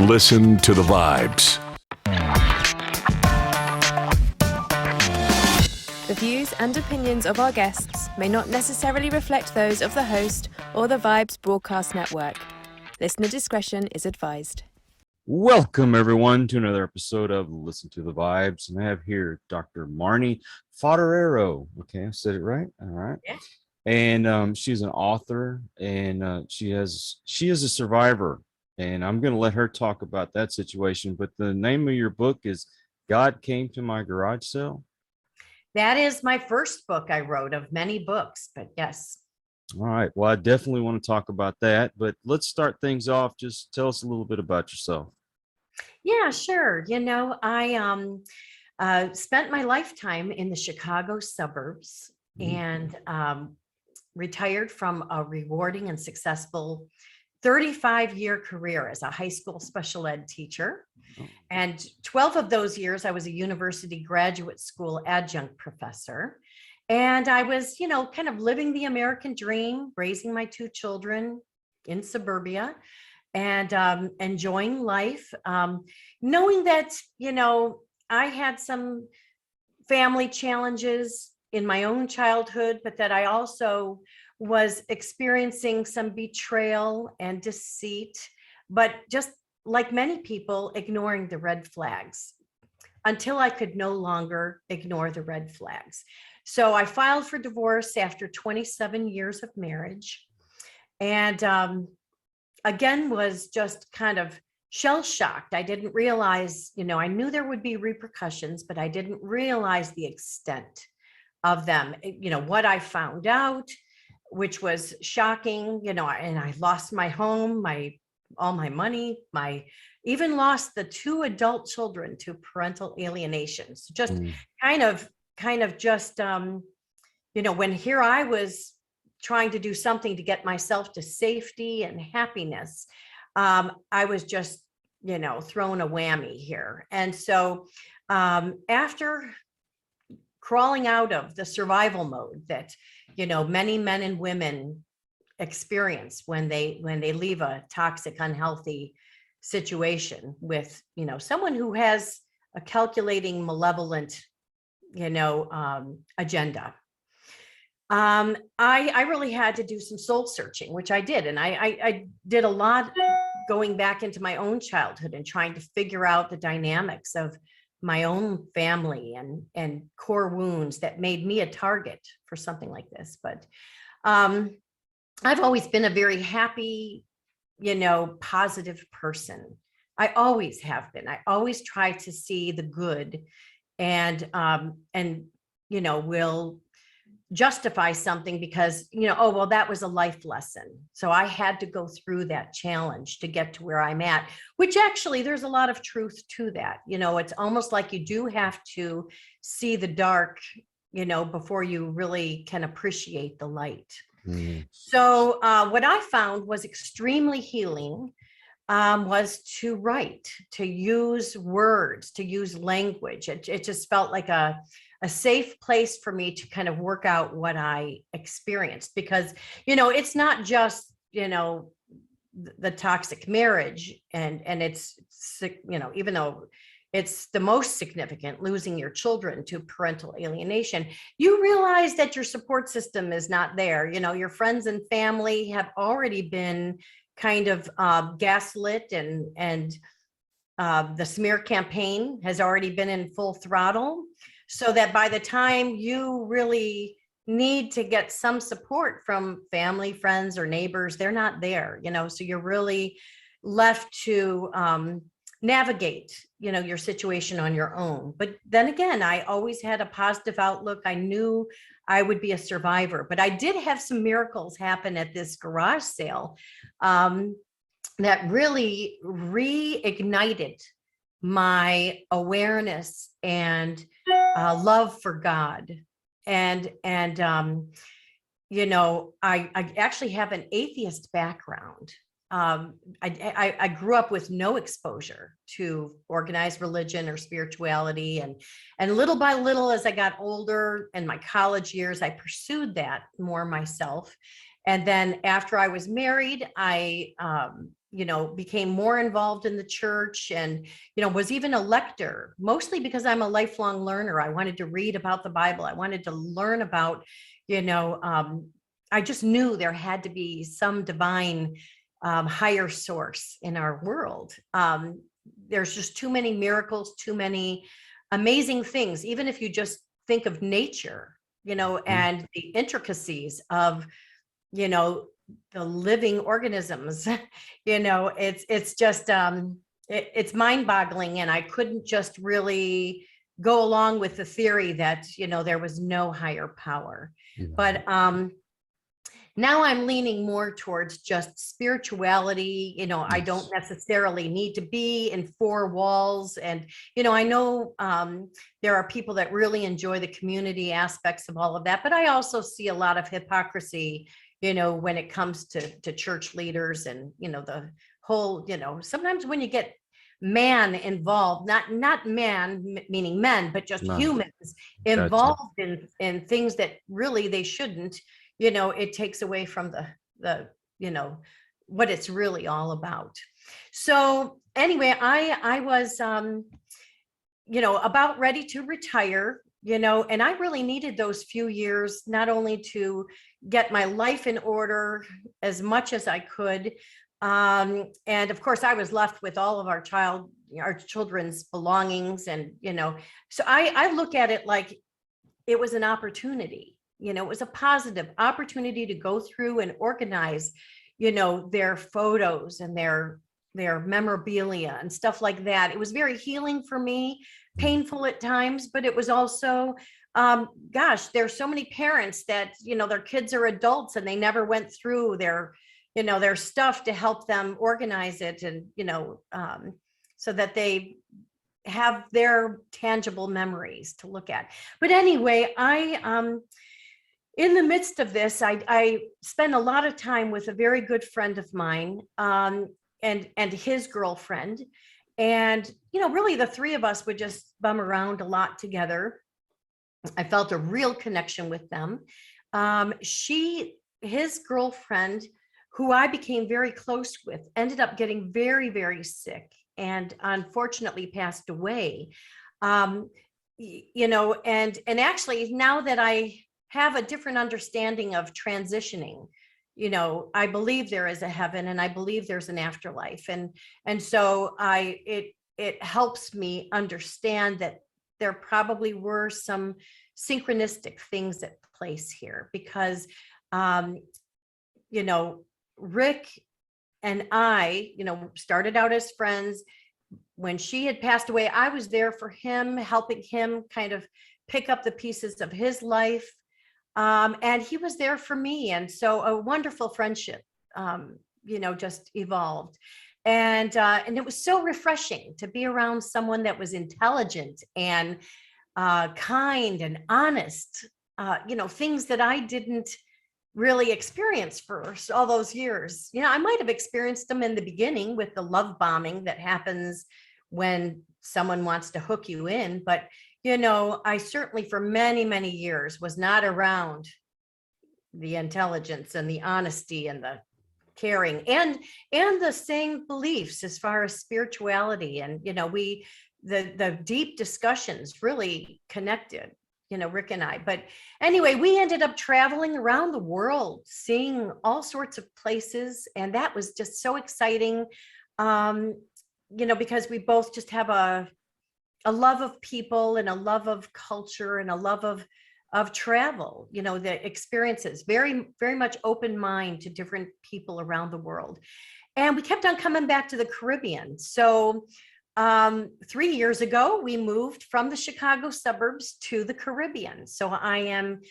Listen to the vibes. The views and opinions of our guests may not necessarily reflect those of the host or the Vibes Broadcast Network. Listener discretion is advised. Welcome, everyone, to another episode of Listen to the Vibes. And I have here Dr. Marni Foderaro. Okay, I said it right. All right. Yeah. And she's an author, and she is a survivor. And I'm going to let her talk about that situation. But the name of your book is God Came to My Garage Sale. That is my first book I wrote of many books, but yes. All right. Well, I definitely want to talk about that. But let's start things off. Just tell us a little bit about yourself. Yeah, sure. I spent my lifetime in the Chicago suburbs and retired from a rewarding and successful 35-year career as a high school special ed teacher. And 12 of those years, I was a university graduate school adjunct professor. And I was, kind of living the American dream, raising my two children in suburbia and enjoying life, knowing that, I had some family challenges in my own childhood, but that I also was experiencing some betrayal and deceit, but just like many people, ignoring the red flags until I could no longer ignore the red flags. So I filed for divorce after 27 years of marriage, and again was just kind of shell-shocked. I didn't realize, I knew there would be repercussions, but I didn't realize the extent of them. What I found out, which was shocking, and I lost my home, all my money, even lost the two adult children to parental alienation. So just kind of just, when here I was trying to do something to get myself to safety and happiness, I was just, thrown a whammy here. And so after crawling out of the survival mode that, many men and women experience when they leave a toxic, unhealthy situation with, someone who has a calculating, malevolent, agenda. I really had to do some soul searching, which I did. And I did a lot going back into my own childhood and trying to figure out the dynamics of my own family and core wounds that made me a target for something like this. But I've always been a very happy, positive person. I always have been. I always try to see the good and will justify something because, that was a life lesson. So I had to go through that challenge to get to where I'm at, which actually there's a lot of truth to that. It's almost like you do have to see the dark, before you really can appreciate the light. So what I found was extremely healing, was to write, to use words, to use language. It just felt like a safe place for me to kind of work out what I experienced, because, it's not just, the toxic marriage and it's, even though it's the most significant, losing your children to parental alienation, you realize that your support system is not there. Your friends and family have already been kind of gaslit and the smear campaign has already been in full throttle, so that by the time you really need to get some support from family, friends, or neighbors, they're not there, so you're really left to navigate, your situation on your own. But then again, I always had a positive outlook. I knew I would be a survivor, but I did have some miracles happen at this garage sale that really reignited my awareness and love for God. And I actually have an atheist background. I grew up with no exposure to organized religion or spirituality, and little by little, as I got older in my college years, I pursued that more myself. And then after I was married, I became more involved in the church and, was even a lector, mostly because I'm a lifelong learner. I wanted to read about the Bible. I wanted to learn about, I just knew there had to be some divine higher source in our world. There's just too many miracles, too many amazing things. Even if you just think of nature, and the intricacies of, the living organisms, it's just, it's mind boggling. And I couldn't just really go along with the theory that, there was no higher power. But now I'm leaning more towards just spirituality. I don't necessarily need to be in four walls. And, I know there are people that really enjoy the community aspects of all of that, but I also see a lot of hypocrisy, when it comes to church leaders and, the whole, sometimes when you get man involved, not man meaning men, but just humans involved in things that really they shouldn't, it takes away from the what it's really all about. So anyway, I was about ready to retire, and I really needed those few years, not only to get my life in order as much as I could. And of course I was left with all of our children's belongings. And, so I look at it like it was an opportunity. It was a positive opportunity to go through and organize, their photos and their memorabilia and stuff like that. It was very healing for me, painful at times, but it was also, there's so many parents that, their kids are adults and they never went through their stuff to help them organize it. And, so that they have their tangible memories to look at. But anyway, in the midst of this, I spent a lot of time with a very good friend of mine, and his girlfriend. And, really the three of us would just bum around a lot together. I felt a real connection with them. His girlfriend, who I became very close with, ended up getting very, very sick and unfortunately passed away. And actually now that I have a different understanding of transitioning, I believe there is a heaven and I believe there's an afterlife. And so it helps me understand that there probably were some synchronistic things at place here, because, Rick and I, started out as friends. When she had passed away, I was there for him, helping him kind of pick up the pieces of his life. And he was there for me. And so a wonderful friendship, just evolved. And it was so refreshing to be around someone that was intelligent and kind and honest, things that I didn't really experience for all those years. I might have experienced them in the beginning with the love bombing that happens when someone wants to hook you in. But, I certainly for many, many years was not around the intelligence and the honesty and the caring and the same beliefs as far as spirituality. And, the deep discussions really connected, Rick and I. But anyway, we ended up traveling around the world, seeing all sorts of places. And that was just so exciting, because we both just have a love of people and a love of culture and a love of travel, the experiences, very, very much open mind to different people around the world. And we kept on coming back to the Caribbean. So 3 years ago, we moved from the Chicago suburbs to the Caribbean. So I am,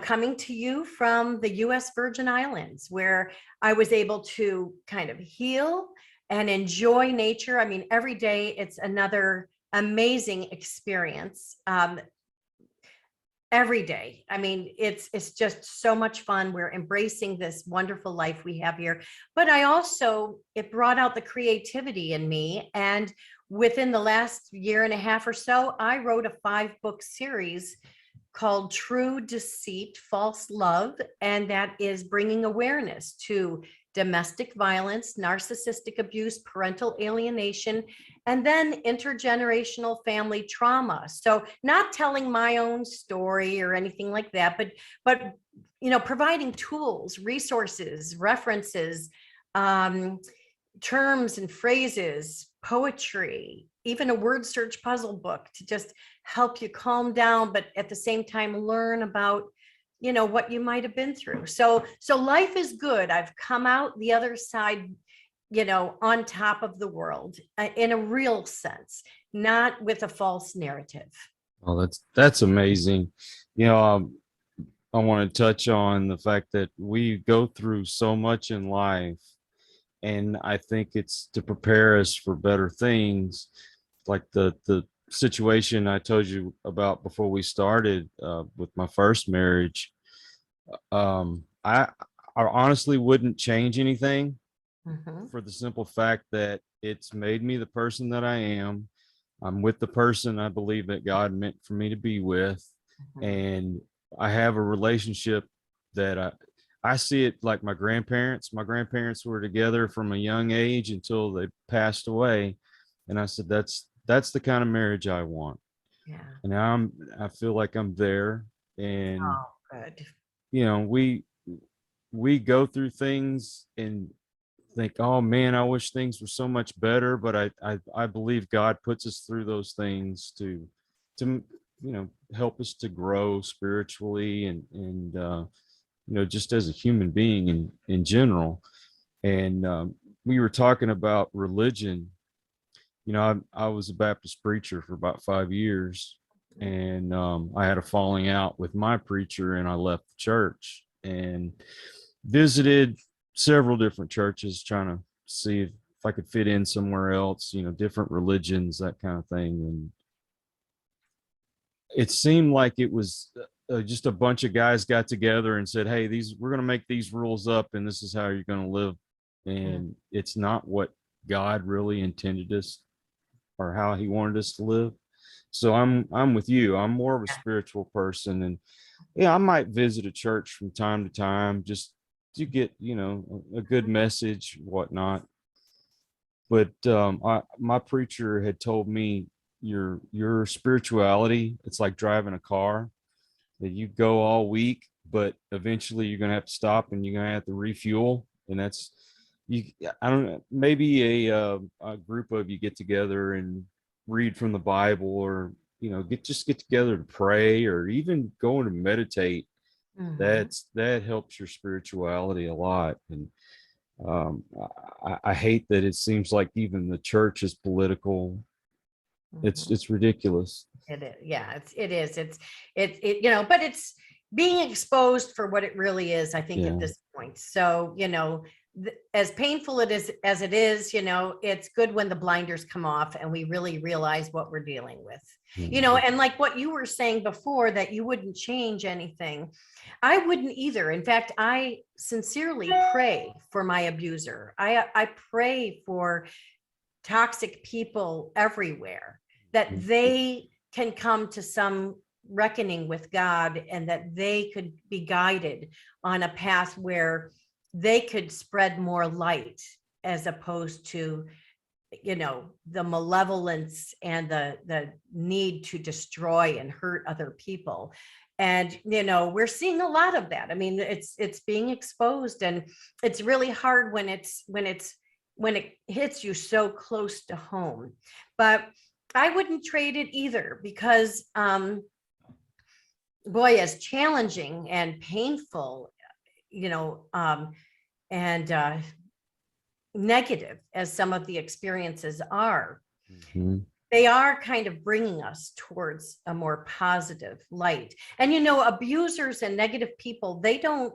coming to you from the US Virgin Islands, where I was able to kind of heal and enjoy nature. I mean, every day it's another amazing experience. Every day. I mean, it's just so much fun. We're embracing this wonderful life we have here. But it brought out the creativity in me. And within the last year and a half or so, I wrote a 5-book series called True Deceit False Love, and that is bringing awareness to domestic violence, narcissistic abuse, parental alienation, and then intergenerational family trauma. So not telling my own story or anything like that, but providing tools, resources, references, terms and phrases, poetry, even a word search puzzle book to just help you calm down, but at the same time learn about what you might have been through. So life is good. I've come out the other side, on top of the world, in a real sense, not with a false narrative. Oh, that's amazing. I want to touch on the fact that we go through so much in life, and I think it's to prepare us for better things, like the situation I told you about before we started with my first marriage. I honestly wouldn't change anything for the simple fact that it's made me the person that I am. I'm with the person I believe that God meant for me to be with, and I have a relationship that I see it like my grandparents. My grandparents were together from a young age until they passed away, and I said that's the kind of marriage I want. Yeah. And I feel like I'm there, and Oh, good. We go through things and think, oh man, I wish things were so much better, but I believe God puts us through those things to help us to grow spiritually and just as a human being in general. And we were talking about religion. I was a Baptist preacher for about 5 years, and I had a falling out with my preacher, and I left the church and visited several different churches trying to see if I could fit in somewhere else, different religions, that kind of thing. And it seemed like it was just a bunch of guys got together and said, hey, we're going to make these rules up, and this is how you're going to live. And it's not what God really intended us or how he wanted us to live. So I'm with you. I'm more of a spiritual person, and I might visit a church from time to time just to get, a good message, whatnot. But my preacher had told me your spirituality, it's like driving a car, that you go all week, but eventually you're going to have to stop and you're going to have to refuel. And that's I don't know, maybe a group of you get together and read from the Bible, or get together to pray, or even going to meditate. That helps your spirituality a lot. And I hate that it seems like even the church is political. It's ridiculous. It is. Yeah, it is. But it's being exposed for what it really is, I think, at this point. So, as painful as it is, it's good when the blinders come off and we really realize what we're dealing with. And like what you were saying before, that you wouldn't change anything. I wouldn't either. In fact, I sincerely pray for my abuser. I pray for toxic people everywhere, that they can come to some reckoning with God, and that they could be guided on a path where they could spread more light, as opposed to the malevolence and the need to destroy and hurt other people. And we're seeing a lot of that. I mean, it's being exposed, and it's really hard when it hits you so close to home. But I wouldn't trade it either, because boy, as challenging and painful, and negative as some of the experiences are, they are kind of bringing us towards a more positive light. And abusers and negative people, they don't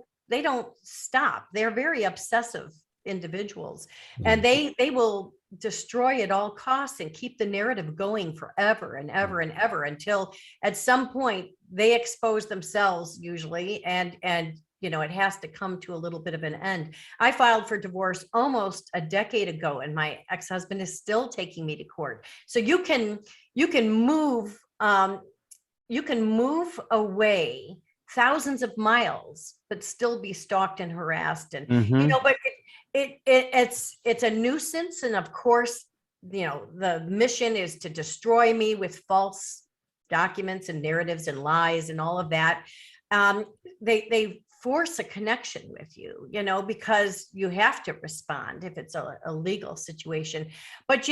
stop. They're very obsessive individuals, and they will destroy at all costs and keep the narrative going forever and ever and ever, until at some point they expose themselves, usually, and it has to come to a little bit of an end. I filed for divorce almost a decade ago, and my ex-husband is still taking me to court. So you can move you can move away thousands of miles, but still be stalked and harassed. And, but it's a nuisance. And of course, the mission is to destroy me with false documents and narratives and lies and all of that. They force a connection with you, because you have to respond if it's a legal situation. But,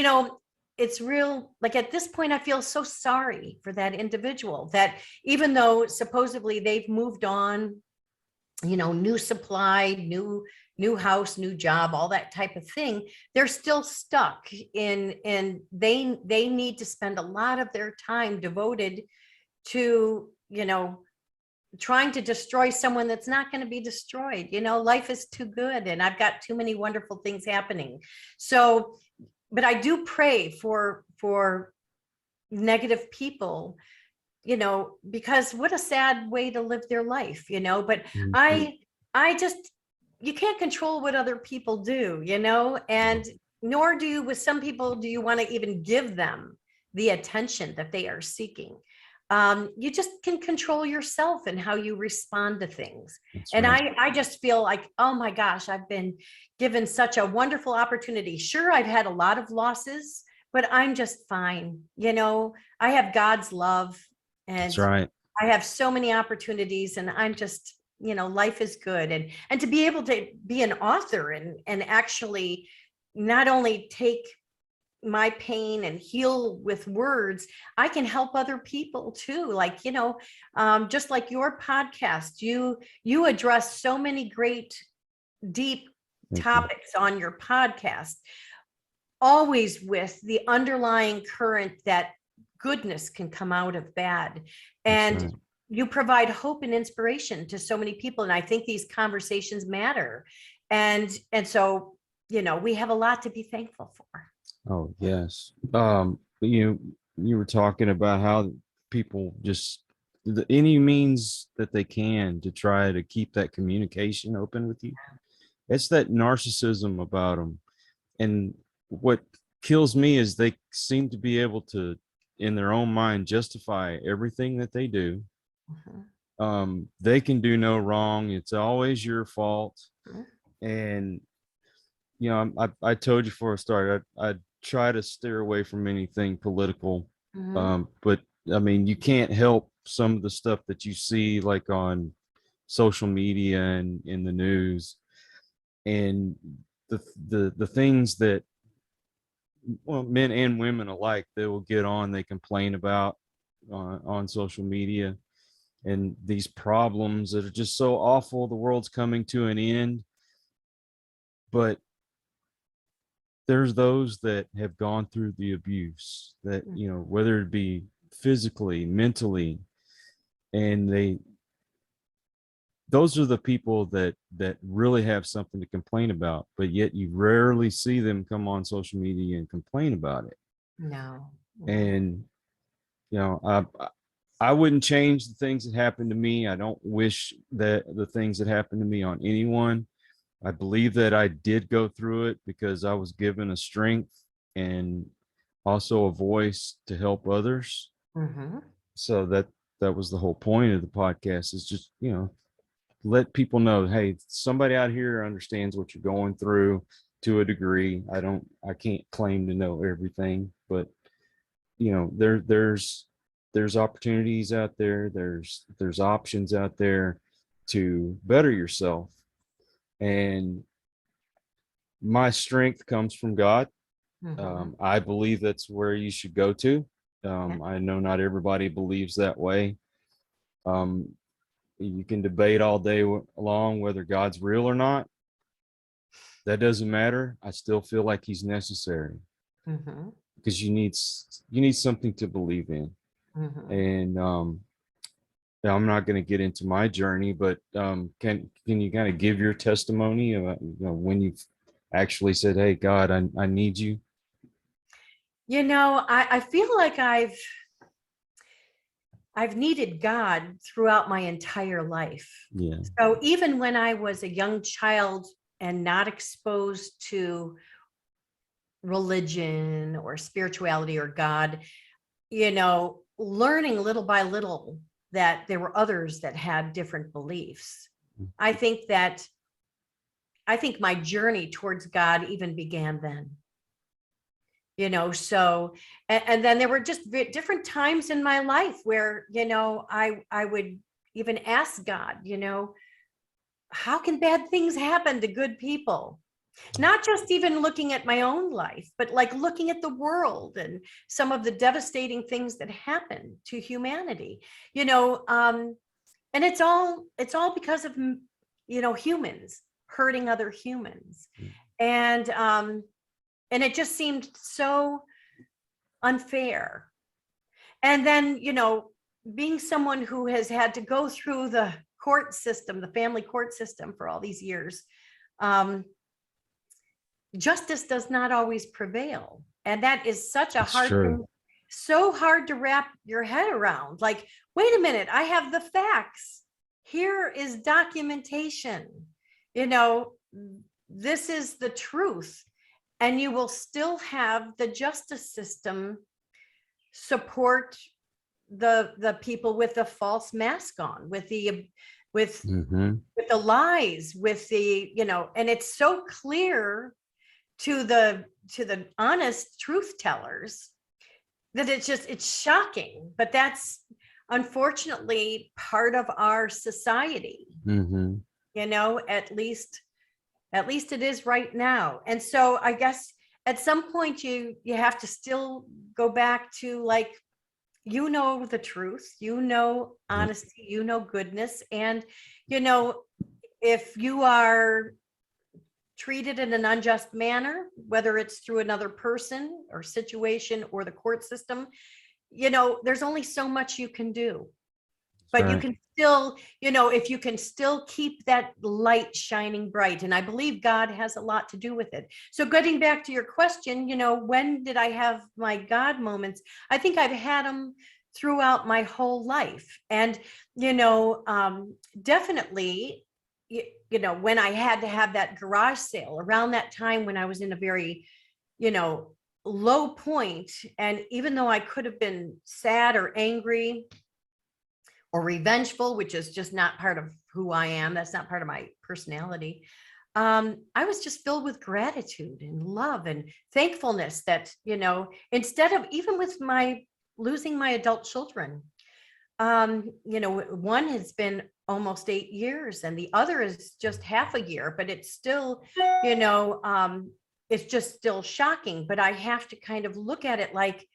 it's real, like at this point, I feel so sorry for that individual that even though supposedly they've moved on, new supply, new house, new job, all that type of thing, they're still stuck in, and they need to spend a lot of their time devoted to, trying to destroy someone that's not going to be destroyed. Life is too good and I've got too many wonderful things happening. So, but I do pray for negative people, because what a sad way to live their life, but I just, you can't control what other people do, and nor with some people, do you want to even give them the attention that they are seeking. You just can control yourself and how you respond to things. That's and right. I just feel like, oh my gosh, I've been given such a wonderful opportunity. Sure, I've had a lot of losses, but I'm just fine. I have God's love, and that's right. I have so many opportunities, and I'm just, life is good. And to be able to be an author and actually not only take my pain and heal with words, I can help other people too. Like, just like your podcast, you address so many great, deep topics on your podcast, always with the underlying current that goodness can come out of bad. And right. You provide hope and inspiration to so many people. And I think these conversations matter. And so, we have a lot to be thankful for. Oh, yes. You were talking about how people just any means that they can to try to keep that communication open with you. It's that narcissism about them. And what kills me is they seem to be able to, in their own mind, justify everything that they do. Mm-hmm. They can do no wrong. It's always your fault. Mm-hmm. And, I told you before I started, I try to steer away from anything political. Mm-hmm. But I mean, you can't help some of the stuff that you see like on social media and in the news, and the things that, well, men and women alike, they will get on, they complain about on social media, and these problems that are just so awful. The world's coming to an end. But there's those that have gone through the abuse that, whether it be physically, mentally, and those are the people that really have something to complain about, but yet you rarely see them come on social media and complain about it. No. And, I wouldn't change the things that happened to me. I don't wish that the things that happened to me on anyone. I believe that I did go through it because I was given a strength and also a voice to help others. Mm-hmm. So that was the whole point of the podcast, is just, let people know, hey, somebody out here understands what you're going through to a degree. I can't claim to know everything, but there's opportunities out there. There's options out there to better yourself. And my strength comes from God. Mm-hmm. I believe that's where you should go to. I know not everybody believes that way. You can debate all day long whether God's real or not. That doesn't matter. I still feel like he's necessary. Mm-hmm. Because you need something to believe in. Mm-hmm. And I'm not going to get into my journey, but can you kind of give your testimony about when you actually said, hey, God, I need you? I feel like I've needed God throughout my entire life. Yeah. So even when I was a young child and not exposed to religion or spirituality or God, learning little by little that there were others that had different beliefs. I think my journey towards God even began then. So, and then there were just different times in my life where, I would even ask God, how can bad things happen to good people? Not just even looking at my own life, but like looking at the world and some of the devastating things that happen to humanity, and it's all because of, humans hurting other humans. And it just seemed so unfair. And then, being someone who has had to go through the court system, the family court system for all these years, justice does not always prevail. And that is such a hard thing, so hard to wrap your head around. Like, wait a minute, I have the facts. Here is documentation. This is the truth. And you will still have the justice system support the people with the false mask on, with the lies, with the, and it's so clear to the honest truth tellers that it's shocking. But that's unfortunately part of our society. At least it is right now. And so I guess at some point you have to still go back to, like, the truth, honesty, goodness. And, if you are treated in an unjust manner, whether it's through another person or situation or the court system, there's only so much you can do. But you can still, if you can still keep that light shining bright. And I believe God has a lot to do with it. So getting back to your question, when did I have my God moments? I think I've had them throughout my whole life. And, definitely, when I had to have that garage sale around that time when I was in a very, low point. And even though I could have been sad or angry or revengeful, which is just not part of who I am, that's not part of my personality, I was just filled with gratitude and love and thankfulness that, instead of, even with losing my adult children, one has been almost 8 years and the other is just half a year, but it's still, it's just still shocking. But I have to kind of look at it like,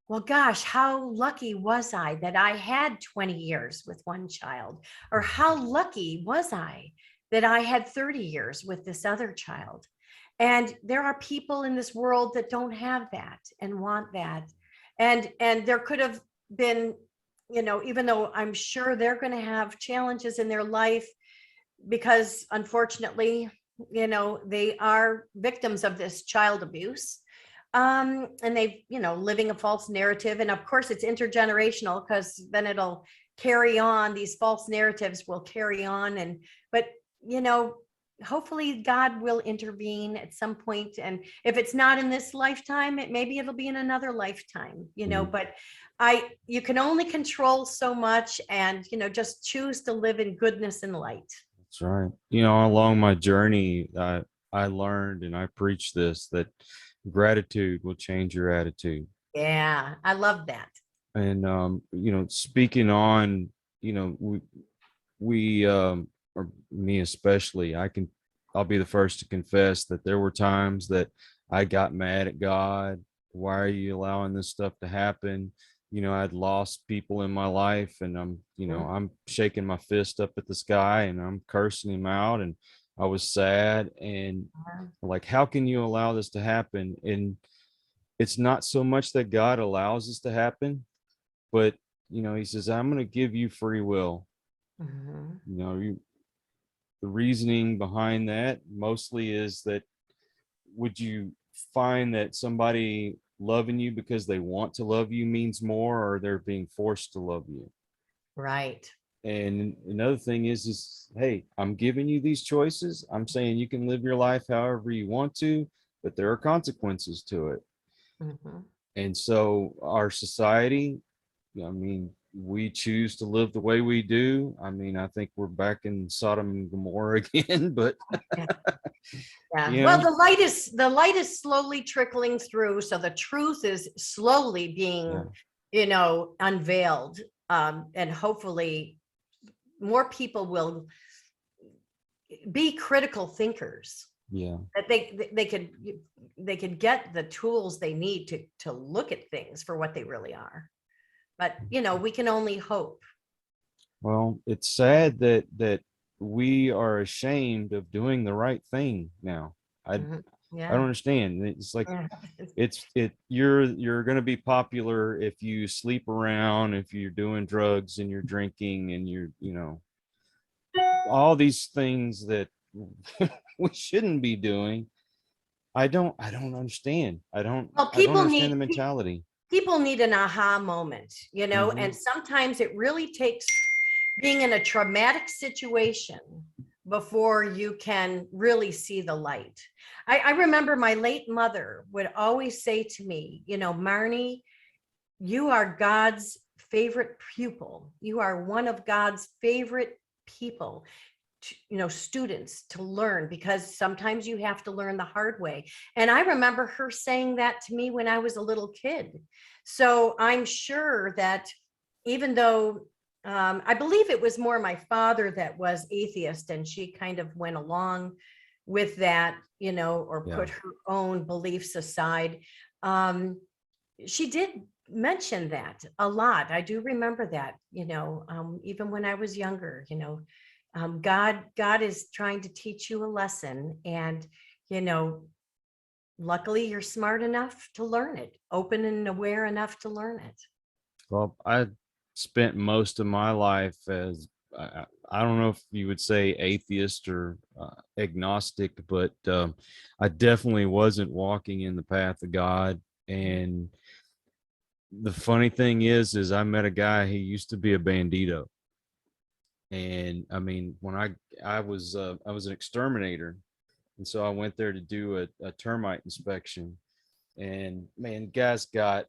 well, gosh, how lucky was I that I had 20 years with one child? Or how lucky was I that I had 30 years with this other child? And there are people in this world that don't have that and want that. And there could have been, even though I'm sure they're going to have challenges in their life, because unfortunately, they are victims of this child abuse. And they, living a false narrative. And of course it's intergenerational, because then it'll carry on. These false narratives will carry on. But hopefully God will intervene at some point. And if it's not in this lifetime, maybe it'll be in another lifetime, but you can only control so much, and, just choose to live in goodness and light. That's right. Along my journey, I learned, and I preach this, that gratitude will change your attitude. Yeah, I love that. And speaking on, we or me especially, I'll be the first to confess that there were times that I got mad at God. Why are you allowing this stuff to happen? I'd lost people in my life, and I'm shaking my fist up at the sky and I'm cursing him out, and I was sad, and like, how can you allow this to happen? And it's not so much that God allows this to happen, but he says, I'm going to give you free will. The reasoning behind that mostly is that, would you find that somebody loving you because they want to love you means more, or they're being forced to love you? Right. And another thing is, hey, I'm giving you these choices. I'm saying you can live your life however you want to, but there are consequences to it. And so our society I mean, we choose to live the way we do. I mean, I think we're back in Sodom and Gomorrah again, but Yeah. Yeah. you Well, know, the light is slowly trickling through. So the truth is slowly yeah, being, unveiled. And hopefully more people will be critical thinkers, yeah. that they could get the tools they need to look at things for what they really are. But we can only hope. Well, it's sad that we are ashamed of doing the right thing now. Mhm. I don't Yeah. understand. It's like Yeah. you're going to be popular if you sleep around, if you're doing drugs and you're drinking and all these things that we shouldn't be doing. I don't understand. Well, I don't understand the mentality. people need an aha moment, and Mhm. sometimes it really takes being in a traumatic situation before you can really see the light. I remember my late mother would always say to me, Marnie, you are God's favorite pupil. You are one of God's favorite people, students to learn, because sometimes you have to learn the hard way. And I remember her saying that to me when I was a little kid. So I'm sure that even though I believe it was more my father that was atheist, and she kind of went along with that, or Yeah. put her own beliefs aside. Um, she did mention that a lot. I do remember that, even when I was younger, God is trying to teach you a lesson, and you know, luckily you're smart enough to learn it, open and aware enough to learn it. Well, I spent most of my life as I don't know if you would say atheist or agnostic, but I definitely wasn't walking in the path of God. And the funny thing is I met a guy. He used to be a bandito, and I mean, when I was an exterminator, and so I went there to do a termite inspection. And man, guys got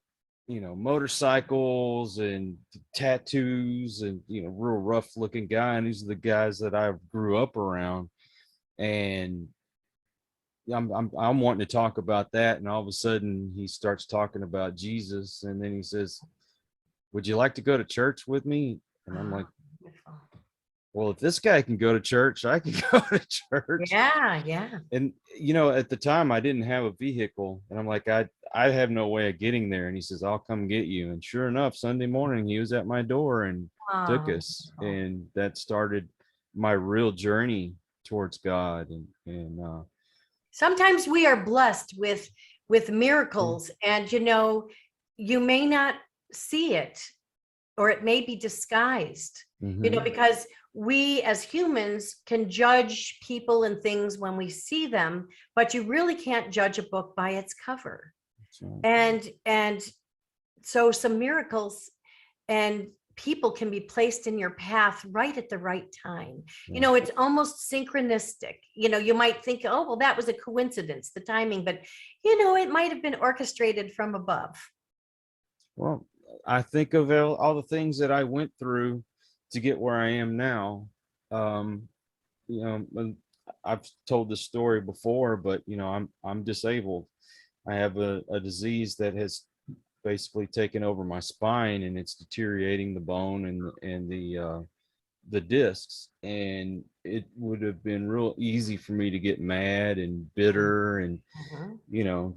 motorcycles and tattoos and real rough looking guy, and these are the guys that I grew up around. And I'm wanting to talk about that, and all of a sudden he starts talking about Jesus, and then he says, would you like to go to church with me? And I'm like, well, if this guy can go to church, I can go to church. Yeah, yeah. And at the time I didn't have a vehicle, and I'm like, I have no way of getting there. And he says, I'll come get you. And sure enough, Sunday morning he was at my door and took Oh, us, and that started my real journey towards God. And sometimes we are blessed with yeah. miracles, and you may not see it, or it may be disguised, Mhm. because we as humans can judge people and things when we see them, but you really can't judge a book by its cover. That's right. And so some miracles and people can be placed in your path right at the right time. Yeah. It's almost synchronistic. You might think, oh, well, that was a coincidence, the timing, but it might have been orchestrated from above. Well, I think of all the things that I went through to get where I am now. Um, and I've told this story before, but I'm disabled. I have a disease that has basically taken over my spine, and it's deteriorating the bone and the discs. And it would have been real easy for me to get mad and bitter and Mhm. you know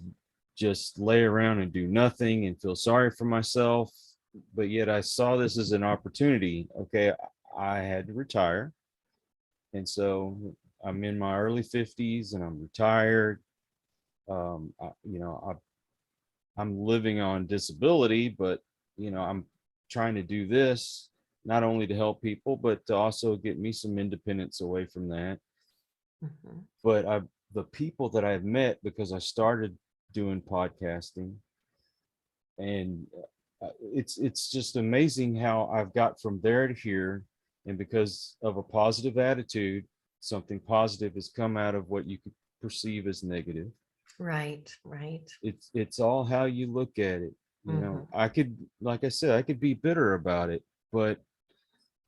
just lay around and do nothing and feel sorry for myself. But yet I saw this as an opportunity. Okay, I had to retire, and so I'm in my early 50s and I'm retired. I'm living on disability, but I'm trying to do this not only to help people, but to also get me some independence away from that. Mhm. But the people that I've met, because I started doing podcasting, and it's just amazing how I've got from there to here. And because of a positive attitude, something positive has come out of what you could perceive as negative. Right, right. It's all how you look at it. You know, I could, like I said, I could be bitter about it, but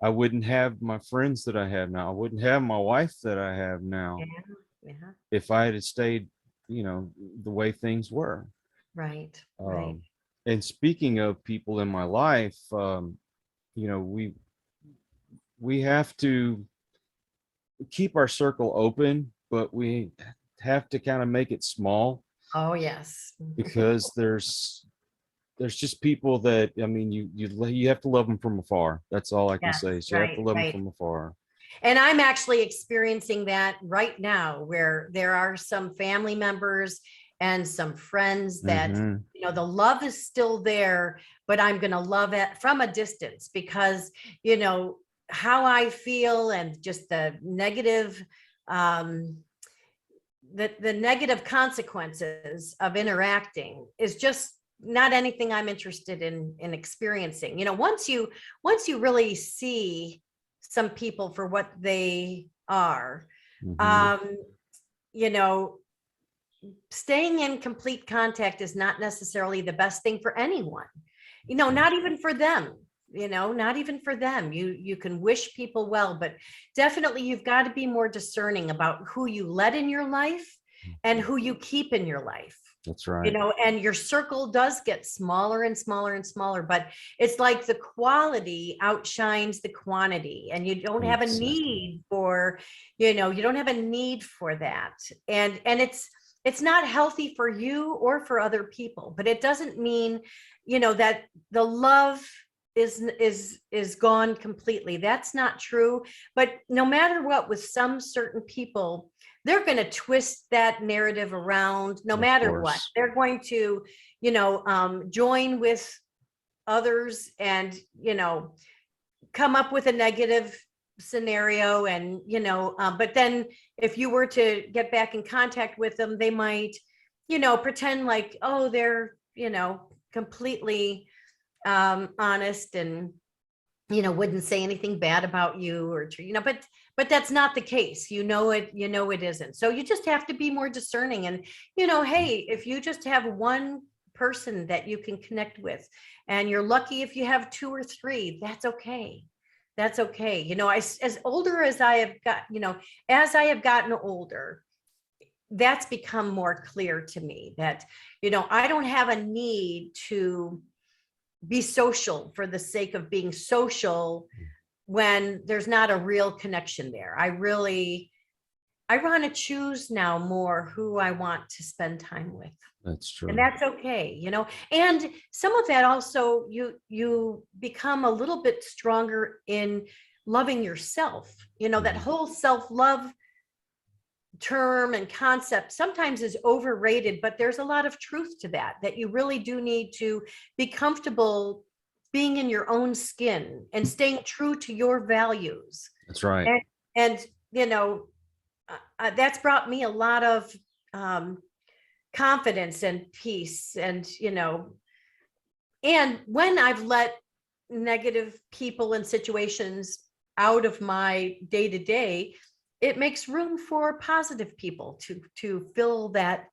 I wouldn't have my friends that I have now. I wouldn't have my wife that I have now Yeah. if I had stayed, you know, the way things were. Right. Um, and speaking of people in my life, you know, we have to keep our circle open, but we have to kind of make it small Oh, yes. because there's just people that, I mean, you have to love them from afar. That's all I can Yes, say. So you have to right, love them right. from afar. And I'm actually experiencing that right now, where there are some family members and some friends that, Mhm. you know, the love is still there, but I'm going to love it from a distance because, you know, how I feel and just the negative, the negative consequences of interacting is just not anything I'm interested in experiencing. You know, once you really see some people for what they are, Mhm. you know, staying in complete contact is not necessarily the best thing for anyone. You know, not even for them. You know, not even for them. You can wish people well, but definitely you've got to be more discerning about who you let in your life and who you keep in your life. That's You right. know, and your circle does get smaller and smaller and smaller, but it's like the quality outshines the quantity, and you don't have a Exactly. need for, you know, you don't have a need for that. And it's not healthy for you or for other people, but it doesn't mean, you know, that the love is gone completely. That's not true. But no matter what, with some certain people, they're going to twist that narrative around no Of matter what. course. They're going to, you know, join with others and, you know, come up with a negative scenario. And, you know, but then if you were to get back in contact with them, they might, you know, pretend like, oh, they're, you know, completely honest and, you know, wouldn't say anything bad about you or, you know, but that's not the case. You know it isn't. So you just have to be more discerning. And, you know, hey, if you just have one person that you can connect with, and you're lucky if you have two or three, that's okay. That's okay. You know, as older as I have got, you know, as I have gotten older, that's become more clear to me that, you know, I don't have a need to be social for the sake of being social when there's not a real connection there. I want to choose now more who I want to spend time with. That's true. And that's okay, you know. And some of that also, you become a little bit stronger in loving yourself. You know, that whole self-love term and concept sometimes is overrated, but there's a lot of truth to that you really do need to be comfortable being in your own skin and staying true to your values. That's right. And you know, that's brought me a lot of confidence and peace. And, you know, and when I've let negative people and situations out of my day to day, it makes room for positive people to fill that.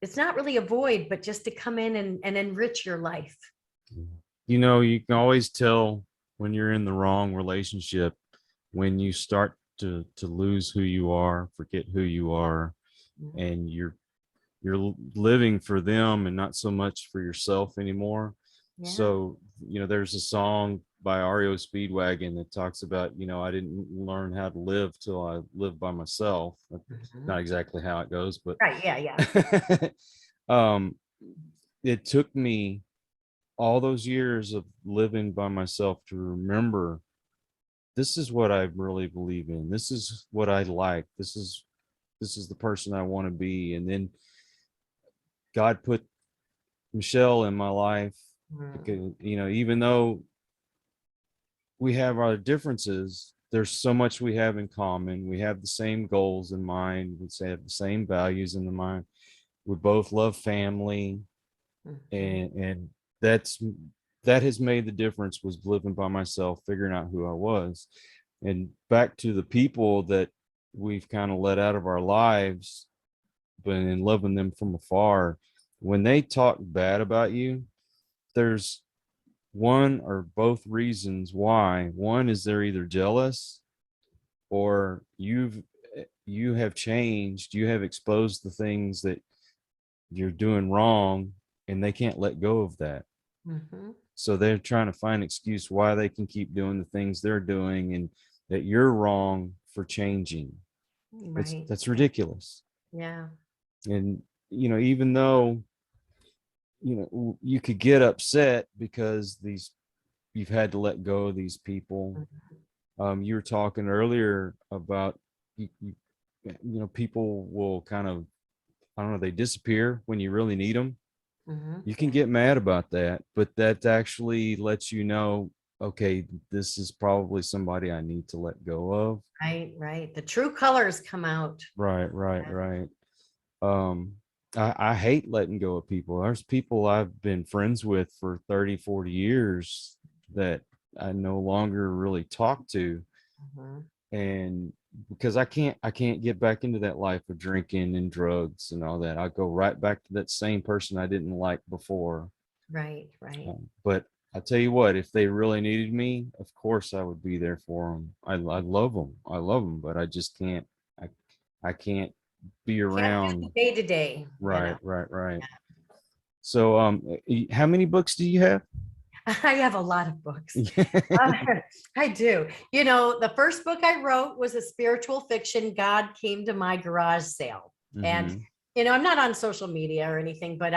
It's not really a void, but just to come in and enrich your life. You know, you can always tell when you're in the wrong relationship when you start to lose who you are, forget who you are, and you're living for them and not so much for yourself anymore. Yeah. So, you know, there's a song by REO Speedwagon that talks about, you know, I didn't learn how to live till I lived by myself. That's not exactly how it goes, but Right. Yeah. um, it took me all those years of living by myself to remember this is what I really believe in. This is what I like. This is the person I want to be. And then God put Michelle in my life because, you know, even though we have our differences, there's so much we have in common. We have the same goals in mind. We have the same values in the mind. We both love family, and that has made the difference, was living by myself, figuring out who I was. And back to the people that we've kind of let out of our lives, but in loving them from afar, when they talk bad about you, there's one or both reasons why. One is they're either jealous, or you have changed, you have exposed the things that you're doing wrong, and they can't let go of that. Mm-hmm. So they're trying to find an excuse why they can keep doing the things they're doing, and that you're wrong for changing. Right. That's ridiculous. Yeah. And, even though, you could get upset because you've had to let go of these people. You were talking earlier about, people will kind of, I don't know, they disappear when you really need them. Mm-hmm. You can get mad about that, but that actually lets you know, okay, this is probably somebody I need to let go of. Right. The true colors come out. Right. I hate letting go of people. There's people I've been friends with for 30, 40 years that I no longer really talk to. Mm-hmm. And because I can't get back into that life of drinking and drugs and all that. I go right back to that same person I didn't like before. Right. But I tell you what, if they really needed me, of course I would be there for them. I love them, but I just can't. I can't be around. Day to day. Right. So, how many books do you have? I have a lot of books. I do. The first book I wrote was a spiritual fiction, God Came to My Garage Sale. And, I'm not on social media or anything, but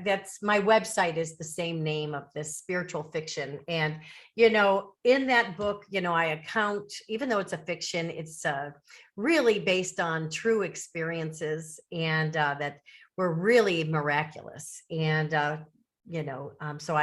that's my website is the same name of this spiritual fiction. And, in that book, I account, even though it's a fiction, it's really based on true experiences and that were really miraculous. And, so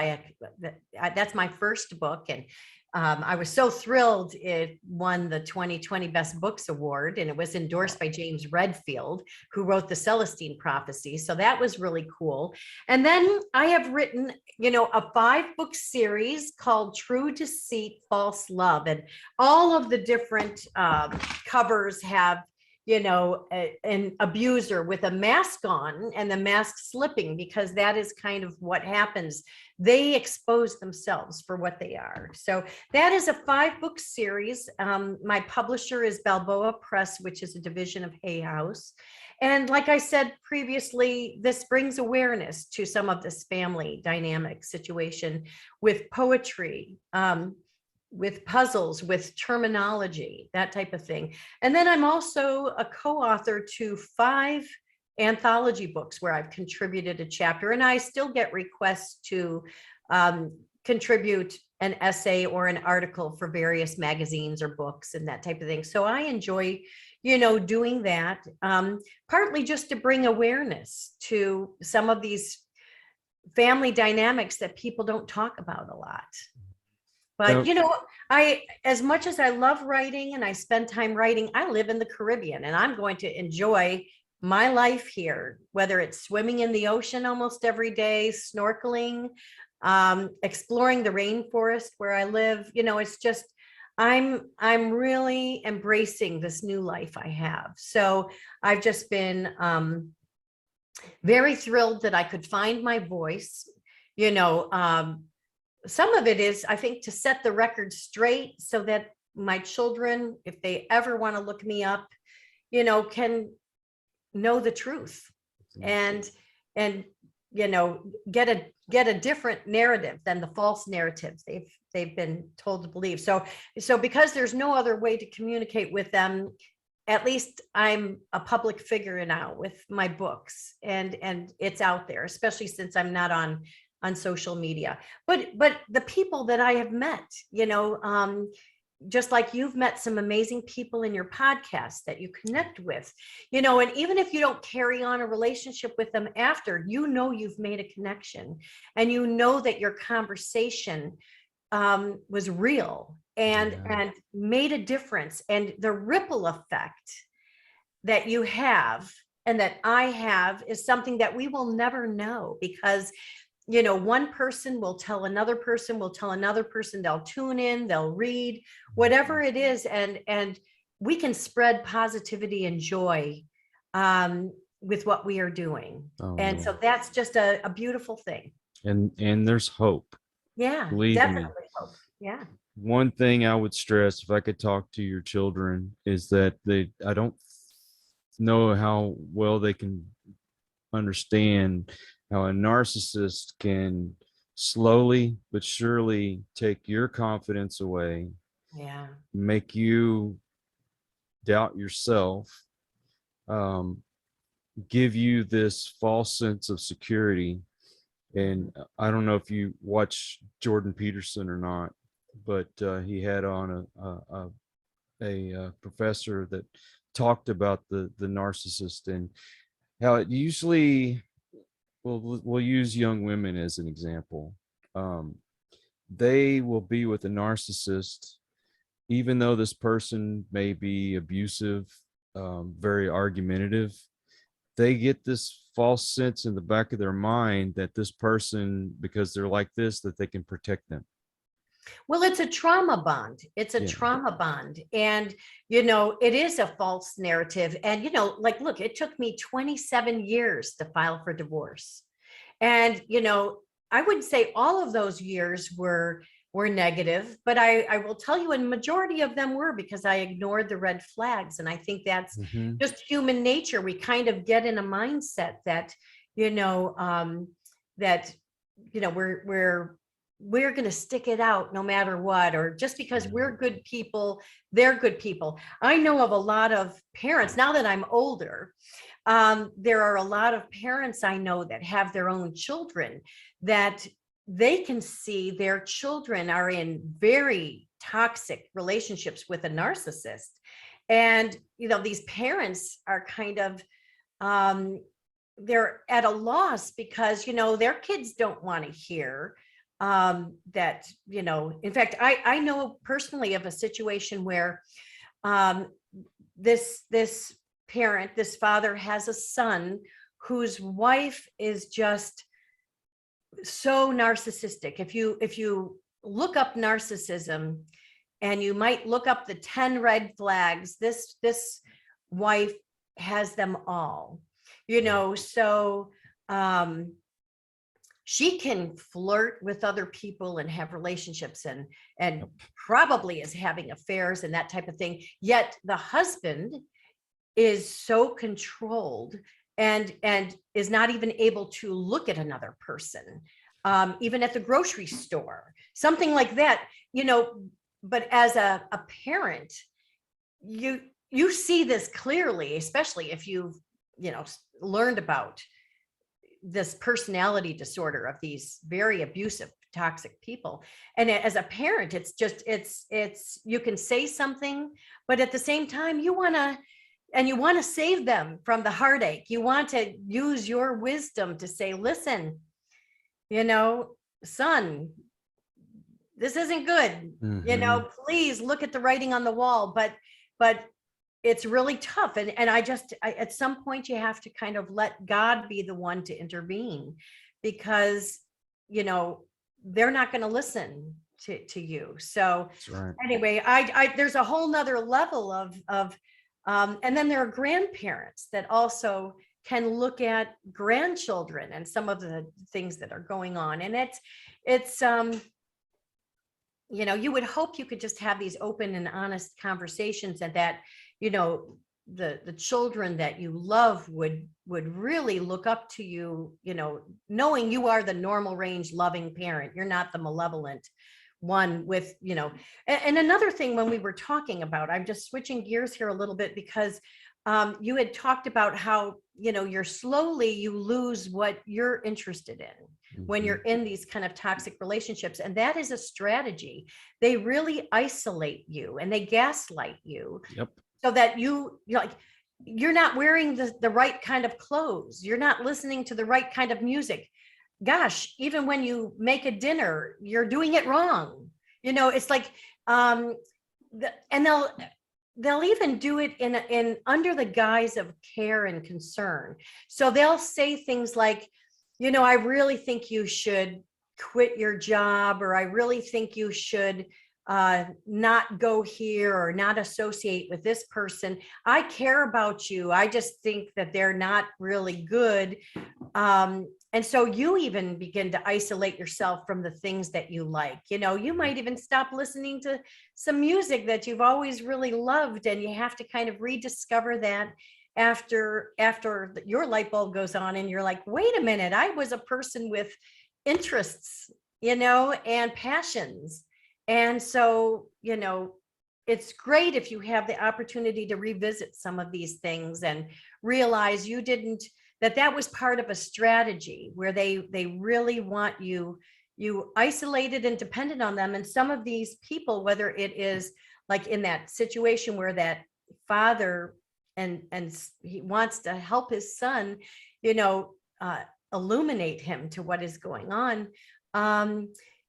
that's my first book. And I was so thrilled it won the 2020 Best Books Award, and it was endorsed by James Redfield, who wrote the Celestine Prophecy. So that was really cool. And then I have written, a 5-book series called True Deceit False Love. And all of the different covers have an abuser with a mask on and the mask slipping, because that is kind of what happens. They expose themselves for what they are. So that is a 5-book series. My publisher is Balboa Press, which is a division of Hay House. And like I said previously, this brings awareness to some of this family dynamic situation with poetry, with puzzles, with terminology, that type of thing. And then I'm also a co-author to 5 anthology books where I've contributed a chapter, and I still get requests to contribute an essay or an article for various magazines or books and that type of thing. So I enjoy, doing that, partly just to bring awareness to some of these family dynamics that people don't talk about a lot. But, as much as I love writing and I spend time writing, I live in the Caribbean and I'm going to enjoy my life here, whether it's swimming in the ocean almost every day, snorkeling, exploring the rainforest where I live. It's just, I'm really embracing this new life I have. So I've just been very thrilled that I could find my voice. Some of it is, I think, to set the record straight so that my children, if they ever want to look me up, can know the truth and get a different narrative than the false narratives they've been told to believe. So because there's no other way to communicate with them, at least I'm a public figure now with my books, and it's out there, especially since I'm not on social media. But the people that I have met, just like you've met some amazing people in your podcast that you connect with, and even if you don't carry on a relationship with them after, you've made a connection, and that your conversation was real and made a difference. And the ripple effect that you have and that I have is something that we will never know, because one person will tell another person, they'll tune in, they'll read, whatever it is. And we can spread positivity and joy with what we are doing. So that's just a beautiful thing. And there's hope. Yeah, Believe me. definitely hope. Yeah. One thing I would stress, if I could talk to your children, is that I don't know how well they can understand how a narcissist can slowly but surely take your confidence away, Yeah. make you doubt yourself, um, give you this false sense of security. And I don't know if you watch Jordan Peterson or not, but he had on a professor that talked about the narcissist and how it usually, we'll use young women as an example. Um, they will be with a narcissist, even though this person may be abusive, very argumentative. They get this false sense in the back of their mind that this person, because they're like this, that they can protect them. Well, it's a trauma bond. It's a Yeah. trauma bond. And, it is a false narrative. And, like, look, it took me 27 years to file for divorce. And, I would say all of those years were negative, but I will tell you, a majority of them were because I ignored the red flags. And I think that's Mhm. just human nature. We kind of get in a mindset that, that, we're going to stick it out no matter what, or just because we're good people, they're good people. I know of a lot of parents now that I'm older. There are a lot of parents I know that have their own children that they can see their children are in very toxic relationships with a narcissist. And, these parents are kind of, they're at a loss because, their kids don't want to hear that, in fact, I know personally of a situation where this parent, this father has a son whose wife is just so narcissistic. If you look up narcissism, and you might look up the 10 red flags, this wife has them all, so she can flirt with other people and have relationships and probably is having affairs and that type of thing. Yet the husband is so controlled and is not even able to look at another person, even at the grocery store, something like that, but as a parent, you see this clearly, especially if you've, learned about this personality disorder of these very abusive, toxic people. And as a parent, it's just, it's, you can say something, but at the same time, you want to save them from the heartache. You want to use your wisdom to say, listen, son, this isn't good. Please look at the writing on the wall. But it's really tough. And I at some point you have to kind of let God be the one to intervene, because, they're not going to listen to you. So Right. Anyway, there's a whole nother level of and then there are grandparents that also can look at grandchildren and some of the things that are going on. And it's you would hope you could just have these open and honest conversations, and that, the children that you love would really look up to you, knowing you are the normal range loving parent. You're not the malevolent one with, and another thing, when we were talking about, I'm just switching gears here a little bit, because you had talked about how, you lose what you're interested in when you're in these kind of toxic relationships. And that is a strategy. They really isolate you and they gaslight you. Yep. So that you're not wearing the right kind of clothes. You're not listening to the right kind of music. Gosh, even when you make a dinner, you're doing it wrong. It's like, and they'll even do it in under the guise of care and concern. So they'll say things like, I really think you should quit your job, or I really think you should not go here or not associate with this person. I care about you. I just think that they're not really good. And so you even begin to isolate yourself from the things that you like. You might even stop listening to some music that you've always really loved, and you have to kind of rediscover that after your light bulb goes on and you're like, wait a minute, I was a person with interests, and passions. And so, it's great if you have the opportunity to revisit some of these things and realize that was part of a strategy where they really want you isolated and dependent on them. And some of these people, whether it is like in that situation where that father and he wants to help his son, illuminate him to what is going on.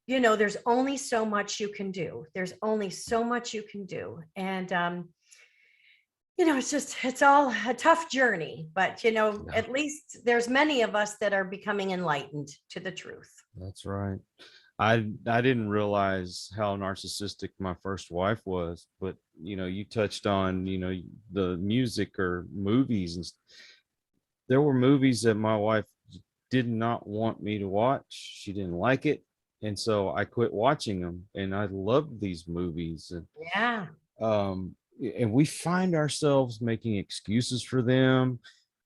There's only so much you can do. And, it's all a tough journey, but, at least there's many of us that are becoming enlightened to the truth. That's right. I didn't realize how narcissistic my first wife was, but, you touched on, the music or movies. And there were movies that my wife did not want me to watch. She didn't like it. And so I quit watching them, and I loved these movies. And yeah. And we find ourselves making excuses for them.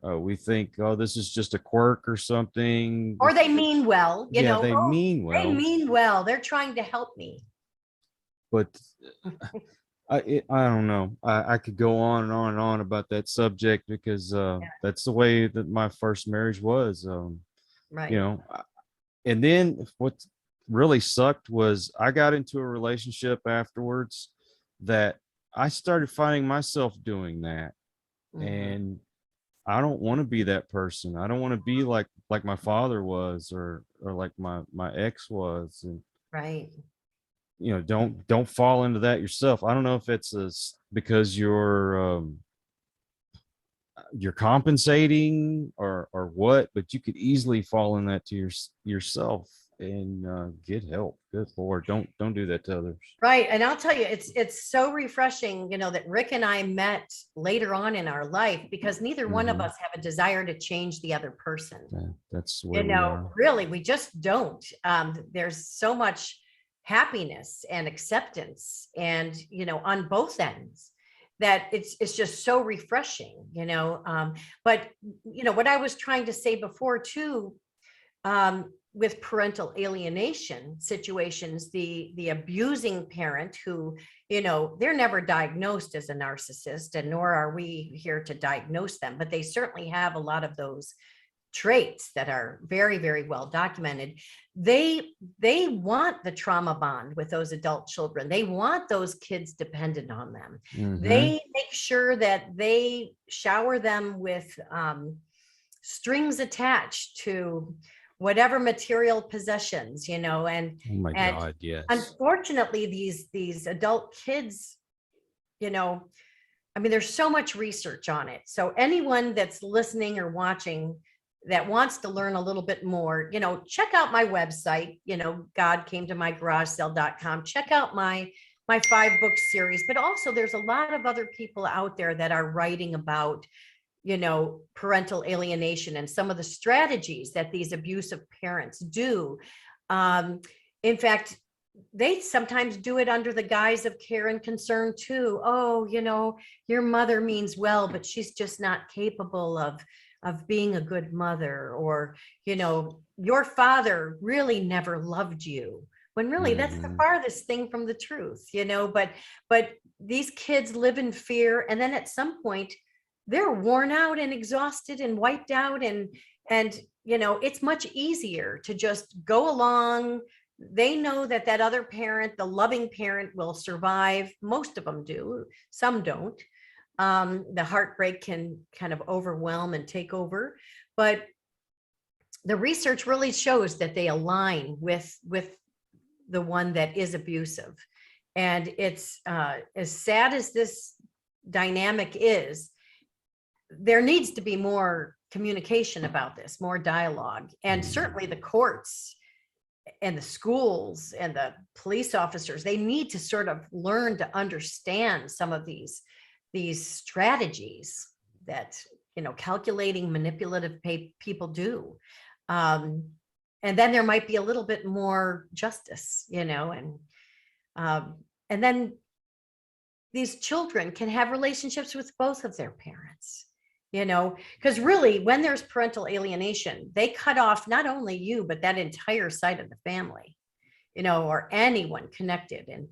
We think, oh, this is just a quirk or something. Or they mean well, they mean well. They mean well. They're trying to help me. But I don't know. I could go on and on and on about that subject because that's the way that my first marriage was. Right. And then what really sucked was I got into a relationship afterwards that I started finding myself doing that. Mm-hmm. And I don't want to be that person. I don't want to be like my father was or like my ex was. And right. Don't fall into that yourself. I don't know if it's because you're compensating or what, but you could easily fall in that to yourself and get help. Good Lord, don't do that to others. Right. And I'll tell you, it's so refreshing, that Rick and I met later on in our life because neither one of us have a desire to change the other person. Yeah, that's where we are. Really, we just don't. There's so much happiness and acceptance and, on both ends that it's just so refreshing, but what I was trying to say before too, with parental alienation situations, the abusing parent who, they're never diagnosed as a narcissist, and nor are we here to diagnose them, but they certainly have a lot of those traits that are very, very well documented. They want the trauma bond with those adult children. They want those kids dependent on them. Mm-hmm. They make sure that they shower them with strings attached to whatever material possessions, and oh my God, yes. Unfortunately, these adult kids, there's so much research on it. So anyone that's listening or watching that wants to learn a little bit more, check out my website, godcametomygaragesale.com. Check out my 5-book series, but also there's a lot of other people out there that are writing about parental alienation and some of the strategies that these abusive parents do. In fact, they sometimes do it under the guise of care and concern too. Oh, your mother means well, but she's just not capable of being a good mother, or, your father really never loved you, when really that's the farthest thing from the truth, but these kids live in fear. And then at some point, they're worn out and exhausted and wiped out. And it's much easier to just go along. They know that other parent, the loving parent, will survive. Most of them do. Some don't. The heartbreak can kind of overwhelm and take over. But the research really shows that they align with the one that is abusive. And it's as sad as this dynamic is, there needs to be more communication about this, more dialogue. And certainly the courts and the schools and the police officers, they need to sort of learn to understand some of these strategies that, calculating, manipulative people do. And then there might be a little bit more justice, and then these children can have relationships with both of their parents, because really when there's parental alienation, they cut off not only you, but that entire side of the family, or anyone connected. And,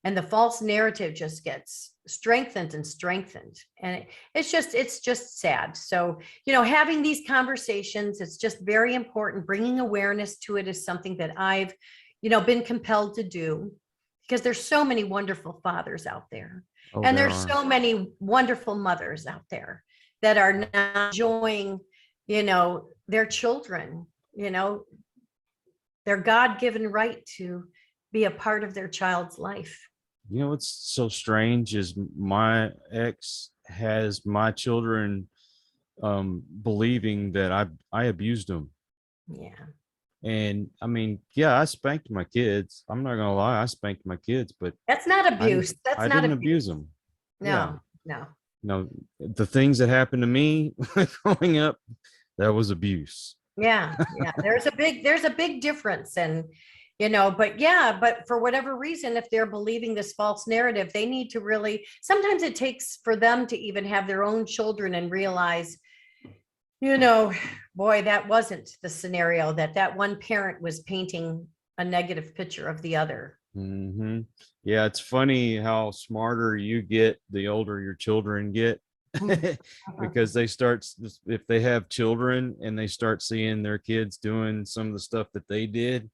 and the false narrative just gets strengthened and strengthened. And it's just sad. So, having these conversations, it's just very important. Bringing awareness to it is something that I've, been compelled to do, because there's so many wonderful fathers out there. Oh, And there there's are. so many wonderful mothers out there that are now enjoying, their children, their God-given right to be a part of their child's life. What's so strange is my ex has my children believing that I abused them. Yeah. And I mean, yeah, I spanked my kids. I'm not gonna lie, I spanked my kids, but That's not abuse. I didn't abuse them. No, no. No, the things that happened to me growing up, that was abuse. Yeah. There's a big difference. And, but for whatever reason, if they're believing this false narrative, they need to really, sometimes it takes for them to even have their own children and realize, boy, that wasn't the scenario, that one parent was painting a negative picture of the other. Mm-hmm. Yeah, it's funny how smarter you get the older your children get. Because they start, if they have children and they start seeing their kids doing some of the stuff that they did,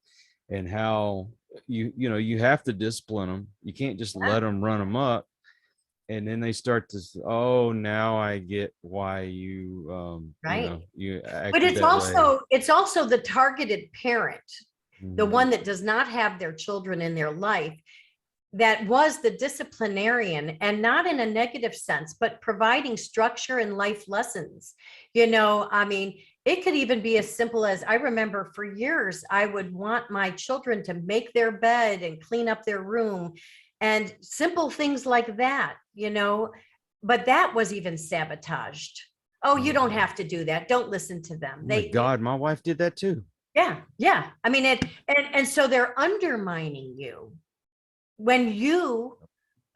and how you have to discipline them. You can't just let them run them up. And then they start to, oh, now I get why you right. You But it's also the targeted parent, the one that does not have their children in their life, that was the disciplinarian, and not in a negative sense, but providing structure and life lessons. I mean, it could even be as simple as, I remember for years, I would want my children to make their bed and clean up their room and simple things like that, but that was even sabotaged. Oh, you don't have to do that. Don't listen to them. Oh my God, my wife did that too. Yeah. I mean, and so they're undermining you when you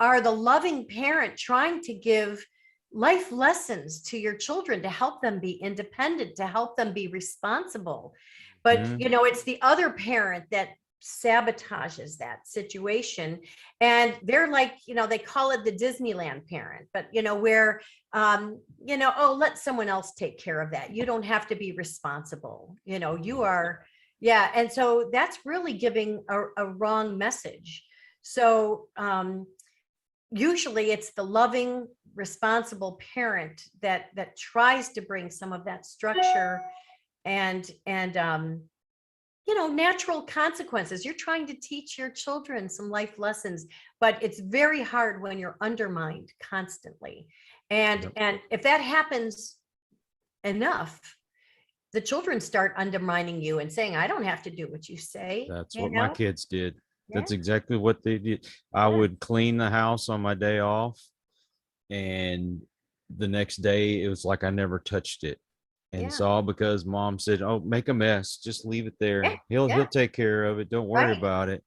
are the loving parent trying to give life lessons to your children to help them be independent, to help them be responsible. But, it's the other parent that sabotages that situation. And they're like, they call it the Disneyland parent, but, where, oh, let someone else take care of that. You don't have to be responsible. You are. Yeah. And so that's really giving a wrong message. So usually it's the loving, responsible parent that tries to bring some of that structure and natural consequences. You're trying to teach your children some life lessons, but it's very hard when you're undermined constantly. And if that happens enough, the children start undermining you and saying, I don't have to do what you say. That's what my kids did. That's exactly what they did. I would clean the house on my day off, and the next day it was like I never touched it. And it's all because mom said, oh, make a mess, just leave it there. He'll take care of it. Don't worry about it.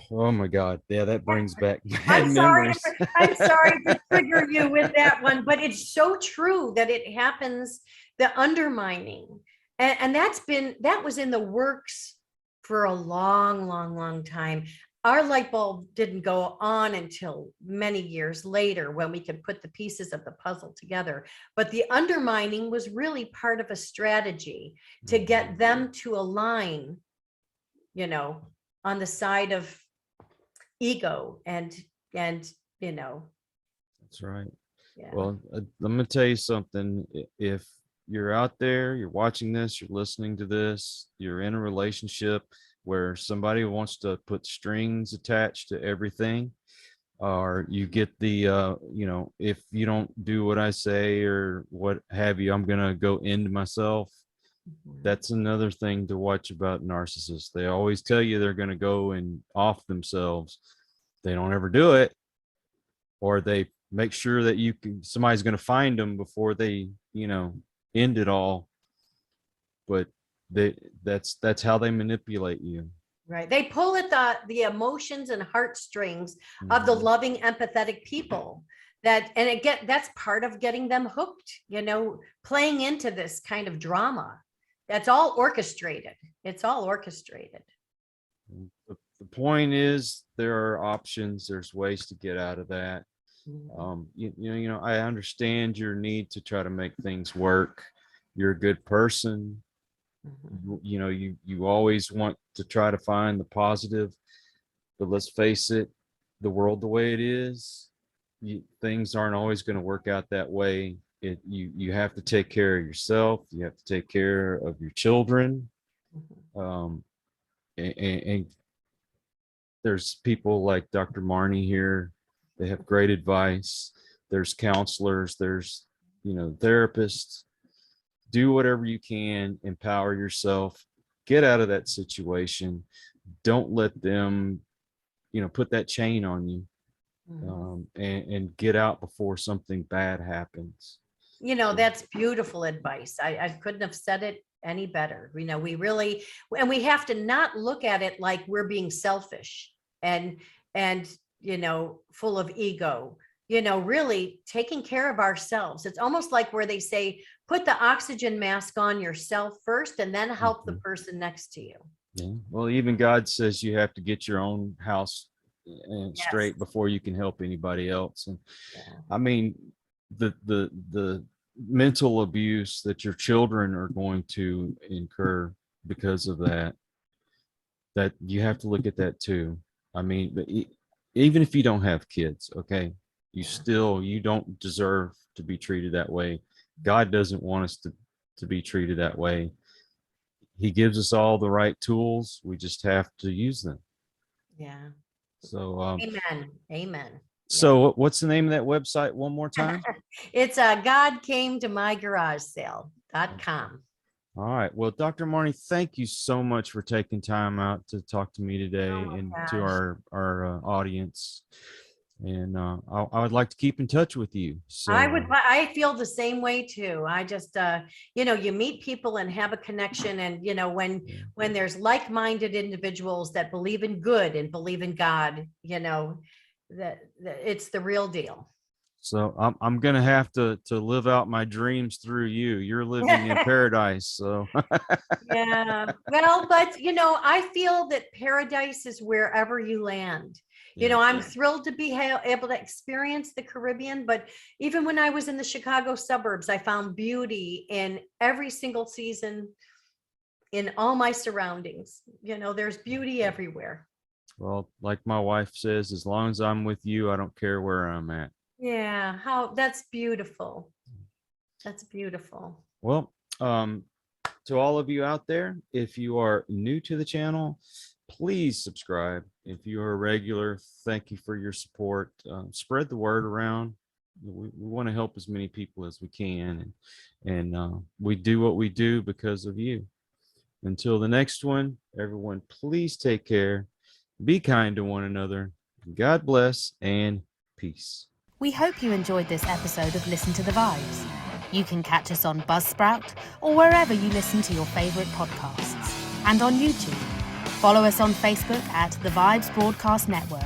Oh my God. Yeah, that brings back bad memories. I'm sorry to trigger you with that one, but it's so true that it happens, the undermining. And that was in the works for a long time. Our light bulb didn't go on until many years later, when we could put the pieces of the puzzle together. But the undermining was really part of a strategy to get them to align, on the side of ego and That's right. Yeah. Well, I'm going to tell you something. If you're out there, you're watching this, you're listening to this, you're in a relationship where somebody wants to put strings attached to everything, or you get the, if you don't do what I say or what have you, I'm going to go end myself. That's another thing to watch about narcissists. They always tell you they're going to go and off themselves. They don't ever do it, or they make sure that somebody's going to find them before they, end it all. But that's how they manipulate you. Right. They pull at the emotions and heartstrings of the loving, empathetic people. That's part of getting them hooked, playing into this kind of drama. That's all orchestrated. It's all orchestrated. The point is, there are options. There's ways to get out of that. I understand your need to try to make things work. You're a good person. You always want to try to find the positive, but let's face it, the world the way it is, things aren't always going to work out that way. You have to take care of yourself. You have to take care of your children. And there's people like Dr. Marnie here. They have great advice. There's counselors, there's, therapists. Do whatever you can, empower yourself, get out of that situation. Don't let them, put that chain on you, and get out before something bad happens. That's beautiful advice. I couldn't have said it any better. We have to not look at it like we're being selfish and full of ego, really taking care of ourselves. It's almost like where they say, put the oxygen mask on yourself first and then help the person next to you. Yeah. Well, even God says you have to get your own house straight before you can help anybody else. And I mean, the mental abuse that your children are going to incur because of that you have to look at that too. I mean, but even if you don't have kids, okay, you don't deserve to be treated that way. God doesn't want us to be treated that way. He gives us all the right tools. We just have to use them. Yeah. So Amen. So what's the name of that website one more time? It's godcame-to-my-garage-sale.com. All right. Well, Dr. Marnie, thank you so much for taking time out to talk to me today and to our audience. And I would like to keep in touch with you. So I feel the same way too. I just, you meet people and have a connection. And, when there's like-minded individuals that believe in good and believe in God, that it's the real deal. So I'm going to have to live out my dreams through you. You're living in paradise. So yeah, well, but I feel that paradise is wherever you land. I'm thrilled to be able to experience the Caribbean, but even when I was in the Chicago suburbs, I found beauty in every single season, in all my surroundings. There's beauty everywhere. Well, like my wife says, as long as I'm with you, I don't care where I'm at. Yeah, that's beautiful. That's beautiful. Well, to all of you out there, if you are new to the channel, please subscribe. If you are a regular, thank you for your support. Spread the word around. We want to help as many people as we can, and we do what we do because of you. Until the next one, everyone, please take care. Be kind to one another. God bless and peace. We hope you enjoyed this episode of Listen to the Vibes. You can catch us on Buzzsprout or wherever you listen to your favorite podcasts, and on YouTube. Follow us on Facebook at The Vibes Broadcast Network